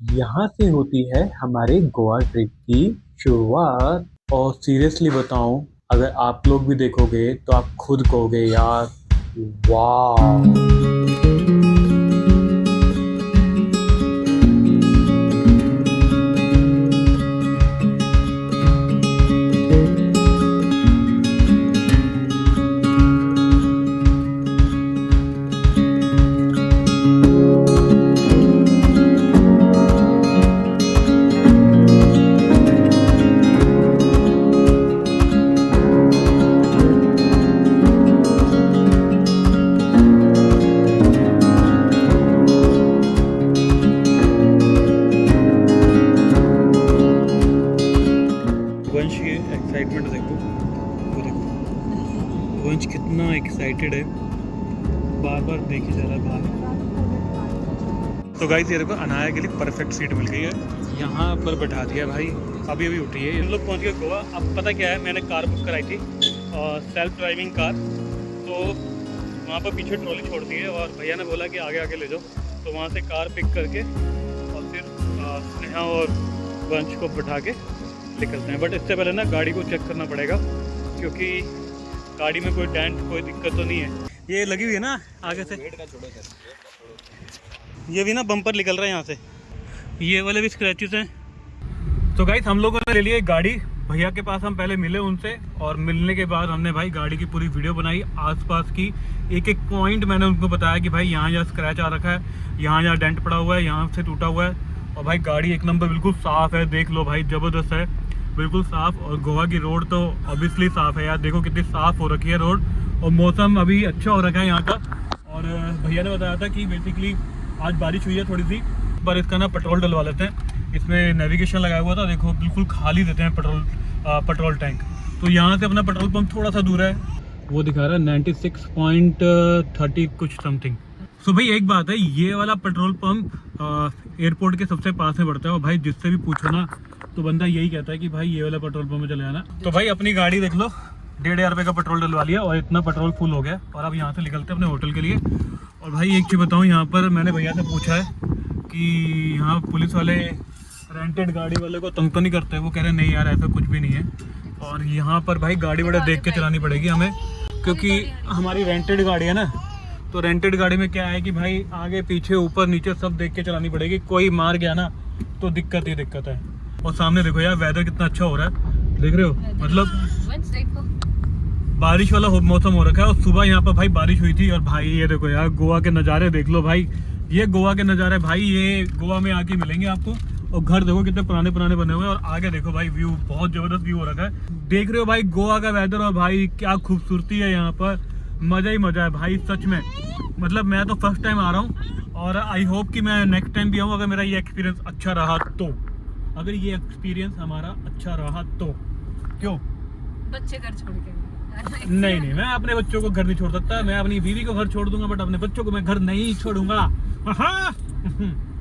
यहाँ से होती है हमारे गोवा ट्रिप की शुरुआत। और सीरियसली बताऊं, अगर आप लोग भी देखोगे तो आप खुद कहोगे यार, वाह। वंश की एक्साइटमेंट देखो, वो देखो वंश कितना एक्साइटेड है, बार बार देखे जा रहा है बाहर। तो गाइस ये देखो अनाया के लिए परफेक्ट सीट मिल गई है, यहाँ पर बैठा दिया भाई। अभी अभी उठी है, इन लोग पहुँच गए गोवा। अब पता क्या है, मैंने कार बुक कराई थी सेल्फ ड्राइविंग कार, तो वहाँ पर पीछे ट्रॉली छोड़ दी है और भैया ने बोला कि आगे आगे ले जाओ। तो वहाँ से कार पिक करके और फिर स्नेहा और वंश को बैठा के निकलते हैं। बट इससे पहले ना गाड़ी को चेक करना पड़ेगा, क्योंकि गाड़ी में कोई डेंट कोई दिक्कत तो नहीं है। ये लगी हुई है ना आगे से, ये भी ना बम्पर निकल रहा है यहाँ से, ये वाले भी स्क्रैचेस हैं। तो गाइस हम लोगों ने ले लिया गाड़ी, भैया के पास हम पहले मिले उनसे, और मिलने के बाद हमने भाई गाड़ी की पूरी वीडियो बनाई। आसपास की एक एक पॉइंट मैंने उनको बताया कि भाई यहाँ स्क्रैच आ रखा है, यहाँ डेंट पड़ा हुआ है, यहाँ से टूटा हुआ है। और भाई गाड़ी एक नंबर बिल्कुल साफ़ है, देख लो भाई, ज़बरदस्त है, बिल्कुल साफ़। और गोवा की रोड तो ऑब्वियसली साफ़ है यार, देखो कितनी साफ़ हो रखी है रोड, और मौसम अभी अच्छा हो रखा है यहाँ का। और भैया ने बताया था कि बेसिकली आज बारिश हुई है थोड़ी सी, पर इसका ना पेट्रोल डलवा लेते हैं। इसमें नेविगेशन लगाया हुआ था, देखो बिल्कुल खाली देते हैं पेट्रोल टैंक। तो यहाँ से अपना पेट्रोल पंप थोड़ा सा दूर है, वो दिखा रहा है 96.30 कुछ समथिंग। तो भाई एक बात है, ये वाला पेट्रोल पंप एयरपोर्ट के सबसे पास में पड़ता है, और भाई जिससे भी पूछो ना तो बंदा यही कहता है कि भाई ये वाला पेट्रोल पंप में चले आना। तो भाई अपनी गाड़ी देख लो, 1,500 रुपये का पेट्रोल डलवा लिया और इतना पेट्रोल फुल हो गया। और अब यहाँ से निकलते हैं अपने होटल के लिए। और भाई एक चीज़ बताऊँ, यहाँ पर मैंने भैया से पूछा है कि यहाँ पुलिस वाले रेंटेड गाड़ी वाले को तंग तो नहीं करते, वो कह रहे नहीं यार ऐसा कुछ भी नहीं है। और यहाँ पर भाई गाड़ी बड़ा देख के चलानी पड़ेगी हमें, क्योंकि हमारी रेंटेड गाड़ी है ना, तो रेंटेड गाड़ी में क्या है कि भाई आगे पीछे ऊपर नीचे सब देख के चलानी पड़ेगी, कोई मार गया ना तो दिक्कत ही दिक्कत है। और सामने देखो यार वेदर कितना अच्छा हो रहा है, देख रहे हो, मतलब बारिश वाला मौसम हो रखा है। और सुबह यहाँ पर भाई बारिश हुई थी। और भाई ये देखो यार गोवा के नज़ारे देख लो भाई, ये गोवा के नज़ारे भाई, ये गोवा में आके मिलेंगे आपको। और घर देखो कितने पुराने पुराने बने हुए हैं, और आगे देखो भाई व्यू, बहुत ज़बरदस्त व्यू हो रखा है, देख रहे हो भाई गोवा का वेदर। और भाई क्या खूबसूरती है यहाँ पर, मज़ा ही मज़ा है भाई सच में। मतलब मैं तो फर्स्ट टाइम आ रहा हूँ, और आई होप कि मैं नेक्स्ट टाइम भी आऊँ, अगर मेरा ये एक्सपीरियंस अच्छा रहा तो। अगर ये एक्सपीरियंस हमारा अच्छा रहा तो, क्यों बच्चे घर छोड़ के नहीं, मैं अपने बच्चों को घर नहीं छोड़ सकता, मैं अपनी बीवी को घर छोड़ दूंगा, बट अपने बच्चों को मैं घर नहीं छोड़ूंगा।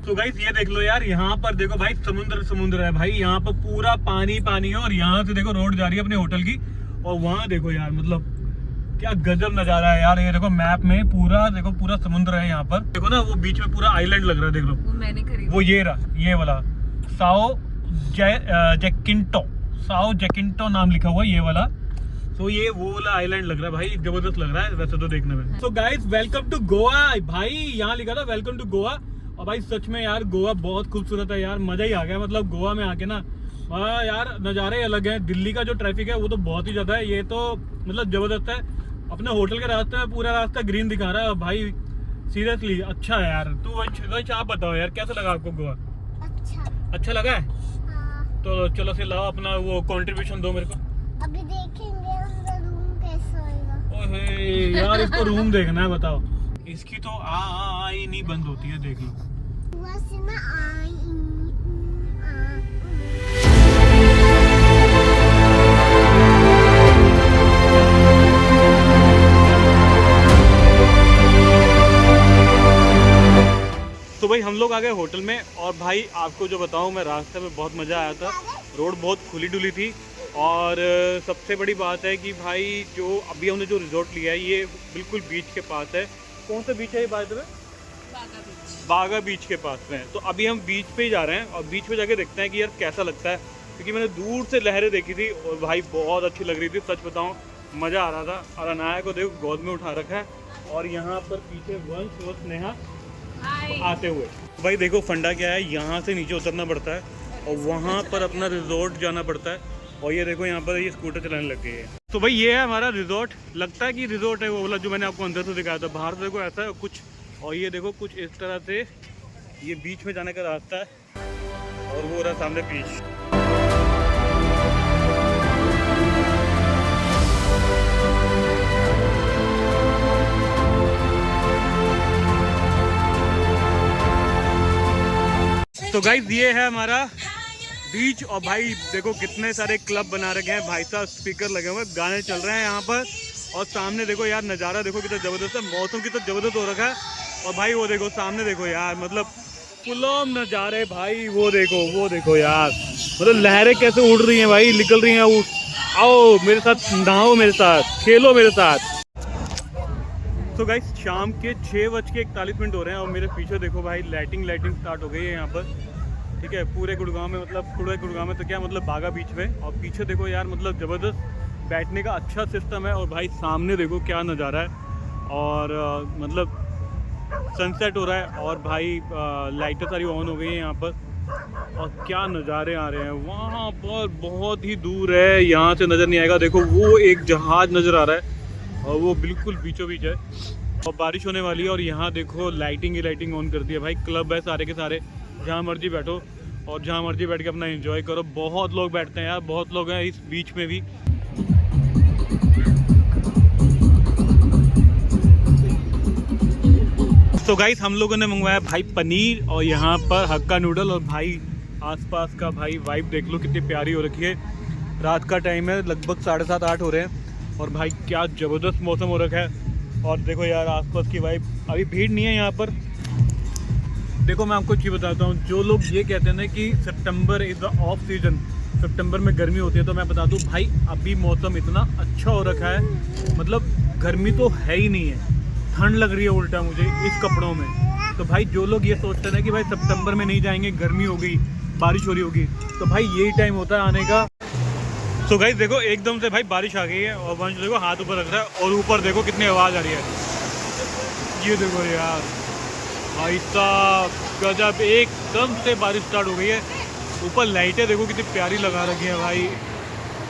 तो गाइस ये देख लो यार, यहाँ पर देखो भाई समुद्र है भाई, यहाँ पर पूरा पानी पानी है। और यहाँ से देखो रोड जा रही है अपने होटल की, और वहाँ देखो यार, मतलब क्या गजब नजारा है यार। ये देखो मैप में पूरा देखो, पूरा समुद्र है यहाँ पर, देखो ना वो बीच में पूरा आइलैंड लग रहा है, देख लो वो मैंने खरीदा, वो ये रहा, ये वाला साओ जैकिंटो नाम लिखा हुआ है ये वाला। तो ये वो वाला आइलैंड लग रहा है भाई, जबरदस्त लग रहा है वैसे तो देखने में। तो गाइस वेलकम टू गोवा, भाई यहाँ लिखा था वेलकम टू गोवा। और भाई सच में यार गोवा बहुत खूबसूरत है यार, मजा ही आ गया। मतलब गोवा में आके ना यार नज़ारे अलग हैं। दिल्ली का जो ट्रैफिक है वो तो बहुत ही ज़्यादा है, ये तो मतलब ज़बरदस्त है। अपने होटल के रास्ते में पूरा रास्ता ग्रीन दिखा रहा है भाई, सीरियसली अच्छा है यार। तो वंश आप बताओ यार कैसा लगा आपको गोवा? अच्छा लगा है? हाँ। तो चलो फिर लाओ अपना वो कंट्रीब्यूशन दो मेरे को। अभी देखेंगे अंदर रूम कैसा होगा। ओहे यार इसको रूम देखना है, बताओ। इसकी तो आई नहीं बंद होती है, देख लो। वैसे ना तो भाई हम लोग आ गए होटल में, और भाई आपको जो बताऊं, मैं रास्ते में बहुत मज़ा आया था, रोड बहुत खुली डुली थी। और सबसे बड़ी बात है कि भाई जो अभी हमने जो रिजॉर्ट लिया है ये बिल्कुल बीच के पास है। कौन सा बीच है ये बात में? बागा बीच। बागा बीच के पास में है। तो अभी हम बीच पे ही जा रहे हैं और बीच पे जाके देखते हैं कि यार कैसा लगता है, क्योंकि मैंने दूर से लहरें देखी थी और भाई बहुत अच्छी लग रही थी, सच बताऊं मज़ा आ रहा था। और अनाया को देखो गोद में उठा रखा है और यहाँ पर पीछे वंश और स्नेहा आते हुए। भाई देखो फंडा क्या है, यहाँ से नीचे उतरना पड़ता है और वहाँ पर अपना रिजॉर्ट जाना पड़ता है। और ये देखो यहाँ पर ये स्कूटर चलाने लग गई है। तो भाई ये है हमारा रिजॉर्ट, लगता है कि रिजॉर्ट है वो वाला जो मैंने आपको अंदर से दिखाया था। बाहर से देखो ऐसा है कुछ, और ये देखो कुछ इस तरह से ये बीच में जाने का रास्ता है और वो रहा सामने बीच। तो गाइस ये है हमारा बीच और भाई देखो कितने सारे क्लब बना रखे हैं, भाई साहब स्पीकर लगे हुए हैं, गाने चल रहे हैं यहाँ पर। और सामने देखो यार नज़ारा देखो कितना ज़बरदस्त है, मौसम कितना ज़बरदस्त हो रखा है। और भाई वो देखो सामने देखो यार, मतलब फुल नज़ारे भाई, वो देखो यार, मतलब लहरें कैसे उड़ रही हैं भाई, निकल रही हैं। आओ मेरे साथ नहाओ, मेरे साथ खेलो मेरे साथ। तो गाइस शाम के 6:41 हो रहे हैं और मेरे पीछे देखो भाई लाइटिंग स्टार्ट हो गई है यहाँ पर, ठीक है। पूरे गुड़गांव में, मतलब पूरे गुड़गांव में तो क्या मतलब बागा बीच में। और पीछे देखो यार मतलब ज़बरदस्त बैठने का अच्छा सिस्टम है। और भाई सामने देखो क्या नज़ारा है और मतलब सनसेट हो रहा है और भाई लाइटें सारी ऑन हो गई हैं यहाँ पर और क्या नज़ारे आ रहे हैं। वहाँ पर बहुत ही दूर है, यहाँ से नज़र नहीं आएगा, देखो वो एक जहाज़ नज़र आ रहा है और वो बिल्कुल बीचों बीच है और बारिश होने वाली है। और यहाँ देखो लाइटिंग ऑन कर दी है भाई, क्लब है सारे के सारे, जहाँ मर्जी बैठो और जहाँ मर्जी बैठ के अपना एंजॉय करो। बहुत लोग बैठते हैं यार, बहुत लोग हैं इस बीच में भी। तो गाइस हम लोगों ने मंगवाया भाई पनीर और यहाँ पर हक्का नूडल। और भाई आसपास का भाई वाइब देख लो कितनी प्यारी हो रखी है। रात का टाइम है, लगभग 7:30-8 हो रहे हैं और भाई क्या ज़बरदस्त मौसम हो रखा है। और देखो यार आसपास की वाइब, अभी भीड़ नहीं है यहाँ पर। देखो मैं आपको चीज़ बताता हूँ, जो लोग ये कहते हैं ना कि सितंबर इज़ द ऑफ सीज़न, सितंबर में गर्मी होती है, तो मैं बता दूँ भाई अभी मौसम इतना अच्छा हो रखा है, मतलब गर्मी तो है ही नहीं है, ठंड लग रही है उल्टा मुझे इस कपड़ों में। तो भाई जो लोग ये सोचते हैं कि भाई सितंबर में नहीं जाएंगे, गर्मी हो गई, बारिश हो रही होगी, तो भाई यही टाइम होता है आने का। तो गाइस देखो एकदम से भाई बारिश आ गई है और वंश देखो हाथ ऊपर रख रहा है और ऊपर देखो कितनी आवाज़ आ रही है। ये देखो यार भाई साहब गजब, एकदम से बारिश स्टार्ट हो गई है। ऊपर लाइटें देखो कितनी प्यारी लगा रखी है भाई,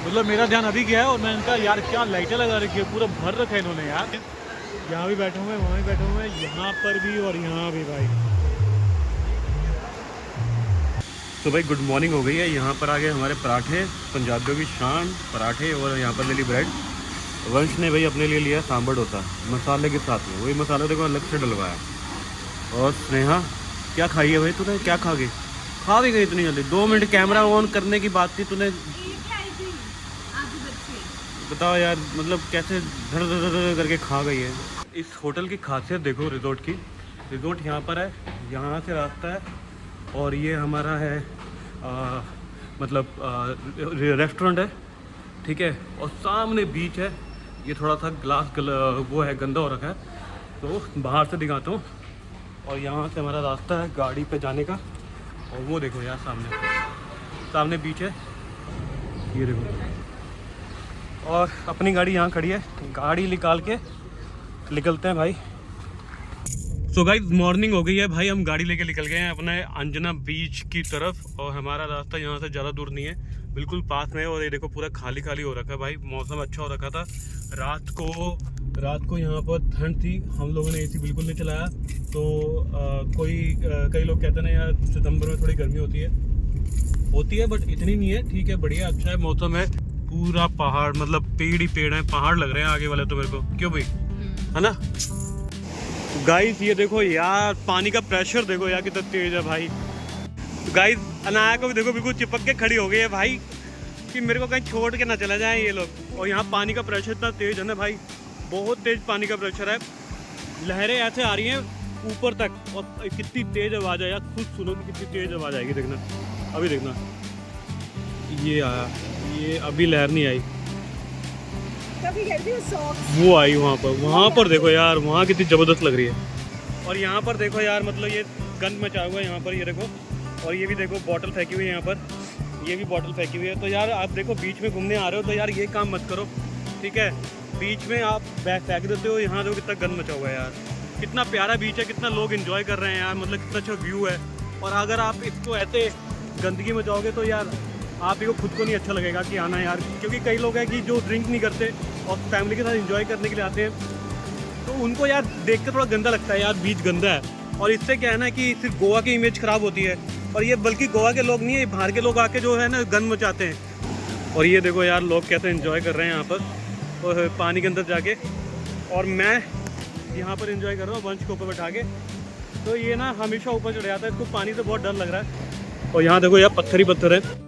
मतलब मेरा ध्यान अभी गया है और मैंने कहा यार क्या लाइटें लगा रखी है, पूरा भर रखा है इन्होंने यार। यहाँ भी बैठे हुए हैं, वहाँ भी बैठे हुए हैं, यहाँ पर भी और यहाँ भी भाई। तो भाई गुड मॉर्निंग हो गई है, यहाँ पर आ गए हमारे पराठे, पंजाबियों की शान पराठे, और यहाँ पर ले ली ब्रेड। वंश ने भाई अपने लिए लिया सांभर डोसा मसाले के साथ में, वही मसाला देखो अलग से डलवाया। और स्नेहा क्या खाई है भाई तूने, क्या खा भी गई इतनी जल्दी? 2 मिनट कैमरा ऑन करने की बात थी, तूने बताओ यार मतलब कैसे धड़ धड़ करके खा गई है। इस होटल की खासियत देखो रिजॉर्ट की, रिजॉर्ट यहाँ पर है, यहाँ से रास्ता है और ये हमारा है मतलब रेस्टोरेंट है, ठीक है। और सामने बीच है, ये थोड़ा सा वो है गंदा हो रखा है, तो बाहर से दिखाता हूँ। और यहाँ से हमारा रास्ता है गाड़ी पे जाने का और वो देखो यार सामने बीच है, ये देखो। और अपनी गाड़ी यहाँ खड़ी है, गाड़ी निकाल के निकलते हैं भाई। सो गाइस मॉर्निंग हो गई है भाई, हम गाड़ी लेके निकल गए हैं अपने अंजना बीच की तरफ और हमारा रास्ता यहाँ से ज़्यादा दूर नहीं है, बिल्कुल पास में है। और ये देखो पूरा खाली हो रखा है भाई, मौसम अच्छा हो रखा था। रात को यहाँ पर ठंड थी, हम लोगों ने एसी बिल्कुल नहीं चलाया। तो कई लोग कहते हैं ना यार सितंबर में थोड़ी गर्मी होती है बट इतनी नहीं है, ठीक है, बढ़िया अच्छा है मौसम है। पूरा पहाड़, मतलब पेड़ ही पेड़ है, पहाड़ लग रहे हैं आगे वाले तो मेरे को, क्यों भाई, है ना। गाइस ये देखो यार पानी का प्रेशर देखो यार कितना तेज है भाई। गाइस अनाया को भी देखो बिल्कुल चिपक के खड़ी हो गई है भाई, कि मेरे को कहीं छोड़ के ना चला जाए ये लोग। और यहाँ पानी का प्रेशर इतना तेज है ना भाई, बहुत तेज पानी का प्रेशर है, लहरें ऐसे आ रही हैं ऊपर तक और कितनी तेज आवाज़ है यार, खुद सुनो कि कितनी तेज आवाज़ आएगी। देखना अभी, देखना ये आया, ये अभी लहर नहीं आई, वो आई वहाँ पर देखो यार, वहाँ कितनी ज़बरदस्त लग रही है। और यहाँ पर देखो यार मतलब ये गंद मचा हुआ है यहाँ पर, ये देखो। और ये भी देखो बॉटल फेंकी हुई है यहाँ पर, ये भी बॉटल फेंकी हुई है। तो यार आप देखो बीच में घूमने आ रहे हो तो यार ये काम मत करो, ठीक है। बीच में आप बैग फेंक देते हो, यहाँ देखो कितना गंद मचा हुआ है यार। कितना प्यारा बीच है, कितना लोग एंजॉय कर रहे हैं यार, मतलब कितना अच्छा व्यू है। और अगर आप इसको ऐसे गंदगी में जाओगे तो यार आप को खुद को नहीं अच्छा लगेगा कि आना यार। क्योंकि कई लोग हैं कि जो ड्रिंक नहीं करते और फैमिली के साथ एंजॉय करने के लिए आते हैं, तो उनको यार देख के थोड़ा गंदा लगता है यार, बीच गंदा है। और इससे क्या है ना कि सिर्फ गोवा की इमेज ख़राब होती है। और ये बल्कि गोवा के लोग नहीं है, बाहर के लोग आके जो है ना गंद मचाते हैं। और ये देखो यार लोग कैसे एंजॉय कर रहे हैं यहाँ पर और पानी के अंदर जाके। और मैं यहाँ पर एंजॉय कर रहा हूँ वंश को ऊपर बैठा के। तो ये ना हमेशा ऊपर चढ़ जाता है, इसको पानी से बहुत डर लग रहा है। और यहाँ देखो यार पत्थर ही पत्थर है।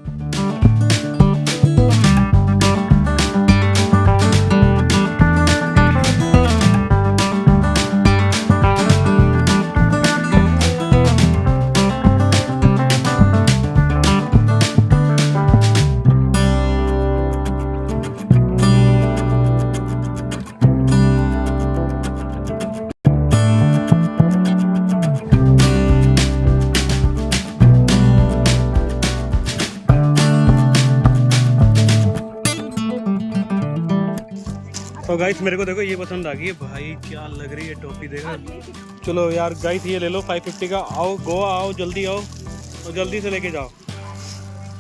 तो गाइस मेरे को देखो ये पसंद आ गई है भाई, क्या लग रही है टॉफी, देखो। चलो यार गाइस ये ले लो 550 का। आओ गोवा आओ, जल्दी आओ और जल्दी से लेके जाओ।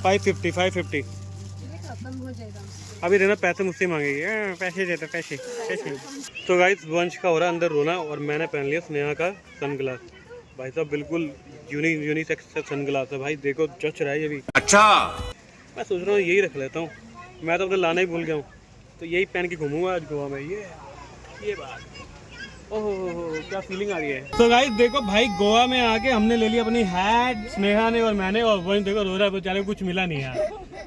550 अभी देना, पैसे मुझसे मांगेगी, पैसे देते पैसे। तो गाइस वंश का हो रहा है अंदर रोना और मैंने पहन लिया स्नेहा का सनग्लास। भाई साहब बिल्कुल यूनिसेक्स सनग्लास है भाई, देखो जच रहा है ये भी। अच्छा मैं सोच रहा हूँ यही रख लेता हूँ, मैं तो अपने लाना ही भूल गया हूँ। तो यही पहन के घूमूंगा आज गोवा में। ये बात ओहो क्या फीलिंग आ रही है। तो गाइस देखो भाई गोवा में आके हमने ले लिया अपनी हैट, स्नेहा ने और मैंने। और वही देखो रो रहा है बेचारे को, कुछ मिला नहीं यार।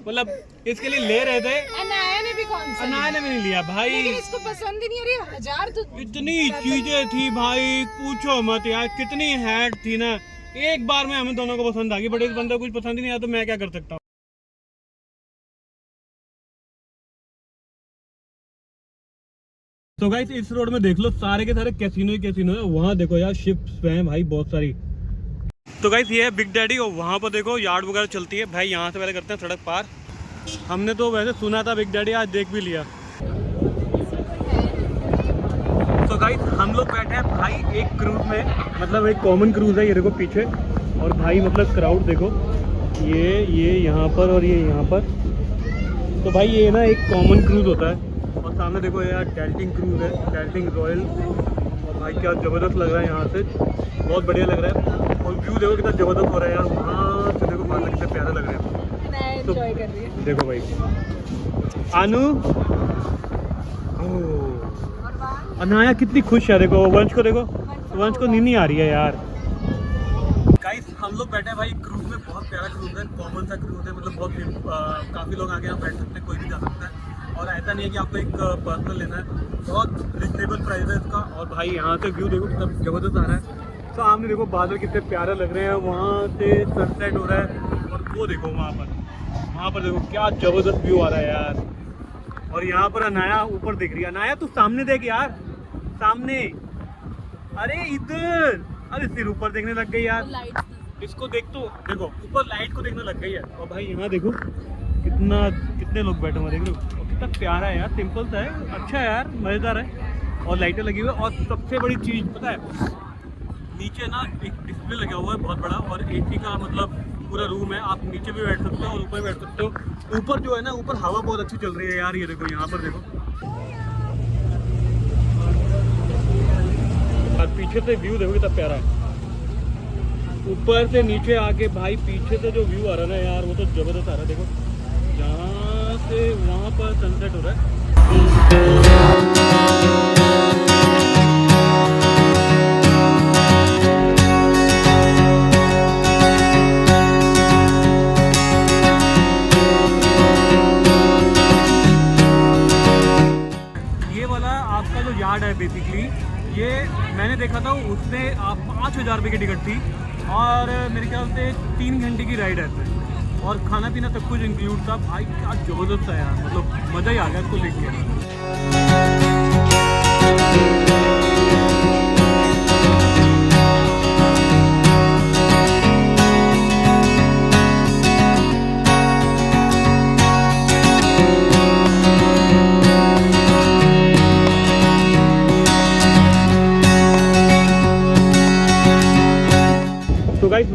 मतलब इसके लिए ले रहे थे, अनाया ने भी कौन सा, अनाया ने भी नहीं लिया भाई, लेकिन इसको पसंद ही नहीं। अरे हजार तो इतनी चीजें थी भाई पूछो मत यार, कितनी हैट थी ना। एक बार में हमें दोनों को पसंद आ गई, बट इस बंदे को कुछ पसंद ही नहीं आया तो मैं क्या कर सकता हूँ। तो गाइस इस रोड में देख लो सारे के सारे कैसीनो ही कैसीनो है। वहाँ देखो यार शिप्स हैं भाई बहुत सारी। तो गाइस ये है बिग डैडी और वहाँ पर देखो यार्ड वगैरह चलती है भाई। यहाँ से पहले करते हैं सड़क पार। हमने तो वैसे सुना था बिग डैडी, आज देख भी लिया। तो गाइस हम लोग बैठे हैं भाई एक क्रूज में, मतलब एक कॉमन क्रूज है, ये देखो पीछे। और भाई मतलब क्राउड देखो, ये यहाँ पर और ये यहाँ पर। तो भाई ये ना एक कॉमन क्रूज होता है। और सामने देखो यार डेल्टिंग क्रूज है, डेल्टिंग रॉयल। और भाई क्या ज़बरदस्त लग रहा है यहाँ से, बहुत बढ़िया लग रहा है। और व्यू देखो कितना ज़बरदस्त हो रहा है यार, वहाँ से देखो बादल कितने प्यारे लग रहे हैं। तो एंजॉय कर रही है देखो भाई अनु, अनाया कितनी खुश है, देखो वंश को देखो, वंश को नींद नहीं आ रही है यार। गाइस हम लोग बैठे हैं भाई क्रूज में, बहुत प्यारा क्रूज है, कॉमन सा क्रूज है। मतलब बहुत काफ़ी लोग आगे यहाँ बैठ सकते हैं, कोई भी जा सकता है। और ऐसा नहीं है कि आपको एक पर्सनल लेना है, बहुत रिजनेबल प्राइस है इसका। और भाई यहाँ से व्यू देखो कितना ज़बरदस्त आ रहा है। सामने देखो बादल कितने प्यारे लग रहे हैं, वहाँ से सनसेट हो रहा है। और वो देखो वहाँ पर देखो क्या ज़बरदस्त व्यू आ रहा है यार। और यहाँ पर अनाया ऊपर देख रही है। अनाया तू सामने देख यार, सामने, अरे इधर, अरे सिर ऊपर देखने लग गई यार। इसको देख, तो देखो ऊपर लाइट को देखने लग गई है। और भाई यहाँ देखो कितने लोग बैठे हुए देख रहे हो, कितना प्यारा है यार, सिंपल सा है, अच्छा है यार, मज़ेदार है। और लाइटें लगी हुई है। और सबसे बड़ी चीज़ पता है, नीचे ना एक डिस्प्ले लगा हुआ है बहुत बड़ा। और एसी का मतलब पूरा रूम है, आप नीचे भी बैठ सकते हो और ऊपर भी बैठ सकते हो। ऊपर जो है ना, ऊपर हवा बहुत अच्छी चल रही है यार। ये देखो यहाँ पर देखो, और पीछे से व्यू देखो कितना प्यारा है। ऊपर से नीचे आके भाई पीछे से जो व्यू आ रहा है ना यार, वो तो जबरदस्त आ रहा है। देखो जहाँ से वहाँ पर सनसेट हो रहा है। ये वाला आपका जो यार्ड है बेसिकली, ये मैंने देखा था उसमें 5,000 रुपये की टिकट थी। और मेरे ख्याल से 3 घंटे की राइड है इसमें। और खाना पीना सब कुछ इंक्लूड था। भाई क्या ज़बरदस्त था यार, मतलब मज़ा ही आ गया इसको देख के।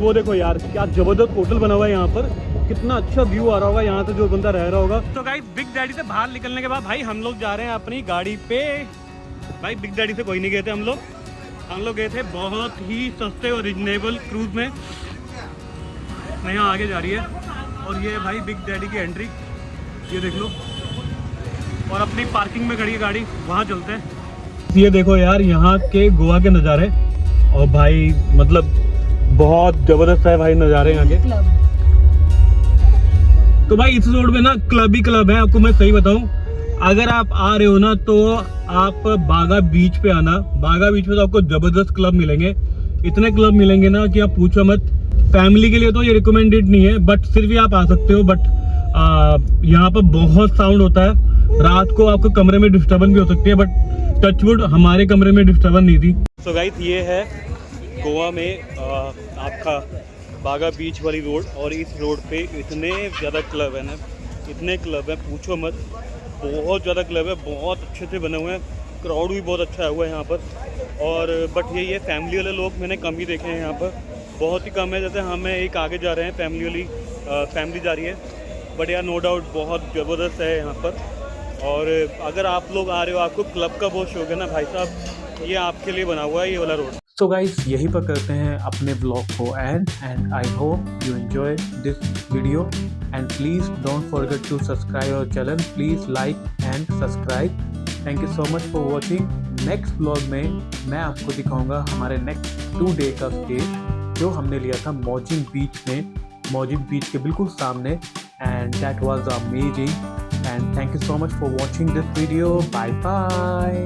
वो देखो यार क्या जबरदस्त होटल बना हुआ है यहाँ पर, कितना अच्छा व्यू आ रहा होगा यहाँ से जो बंदा रह रहा होगा। तो गाइस बिग डैडी से बाहर निकलने के बाद भाई हम लोग जा रहे हैं अपनी गाड़ी पे। भाई बिग डैडी से कोई नहीं गए थे हम लोग गए थे बहुत ही सस्ते और रिजनेबल क्रूज में। यहाँ आगे जा रही है और ये भाई बिग डैडी की एंट्री, ये देख लो, और अपनी पार्किंग में खड़ी है गाड़ी, वहाँ चलते हैं। ये देखो यार यहाँ के गोवा के नज़ारे, और भाई मतलब बहुत ज़बरदस्त है भाई नज़ारे यहाँ के। तो भाई इस रोड में ना क्लब ही क्लब है, आपको मैं सही बताऊं, अगर आप आ रहे हो ना तो आप बागा बीच पे आना। बागा बीच पे तो आपको ज़बरदस्त क्लब मिलेंगे, इतने क्लब मिलेंगे ना कि आप पूछो मत। फैमिली के लिए तो ये रिकमेंडेड नहीं है, बट फिर भी आप आ सकते हो। बट यहाँ पर बहुत साउंड होता है, रात को आपको कमरे में डिस्टर्बेंस भी हो सकती है, बट टचवुड हमारे कमरे में डिस्टर्बेंस नहीं थी। तो गाइस ये है गोवा में आपका बागा बीच वाली रोड, और इस रोड पे इतने ज़्यादा क्लब है ना, इतने क्लब है पूछो मत, बहुत ज़्यादा क्लब है, बहुत अच्छे से बने हुए हैं, क्राउड भी बहुत अच्छा हुआ है यहाँ पर। और बट यही है, फैमिली वाले लोग मैंने कम ही देखे हैं यहाँ पर, बहुत ही कम है। जैसे हमें एक आगे जा रहे हैं, फैमिली जा रही है, बट यार नो डाउट बहुत ज़बरदस्त है यहाँ पर। और अगर आप लोग आ रहे हो, आपको क्लब का बहुत शौक है ना भाई साहब, ये आपके लिए बना हुआ है ये वाला रोड। सो गाइस यहीं पर करते हैं अपने ब्लॉग को and I hope you enjoy this video and please don't forget to subscribe our channel, please like and subscribe. Thank you so much for watching. Next blog में मैं आपको दिखाऊंगा हमारे नेक्स्ट 2 डे का स्टे जो हमने लिया था मौजिन बीच में, मौजिन बीच के बिल्कुल सामने, and that was amazing. And thank you so much for watching this video. Bye bye.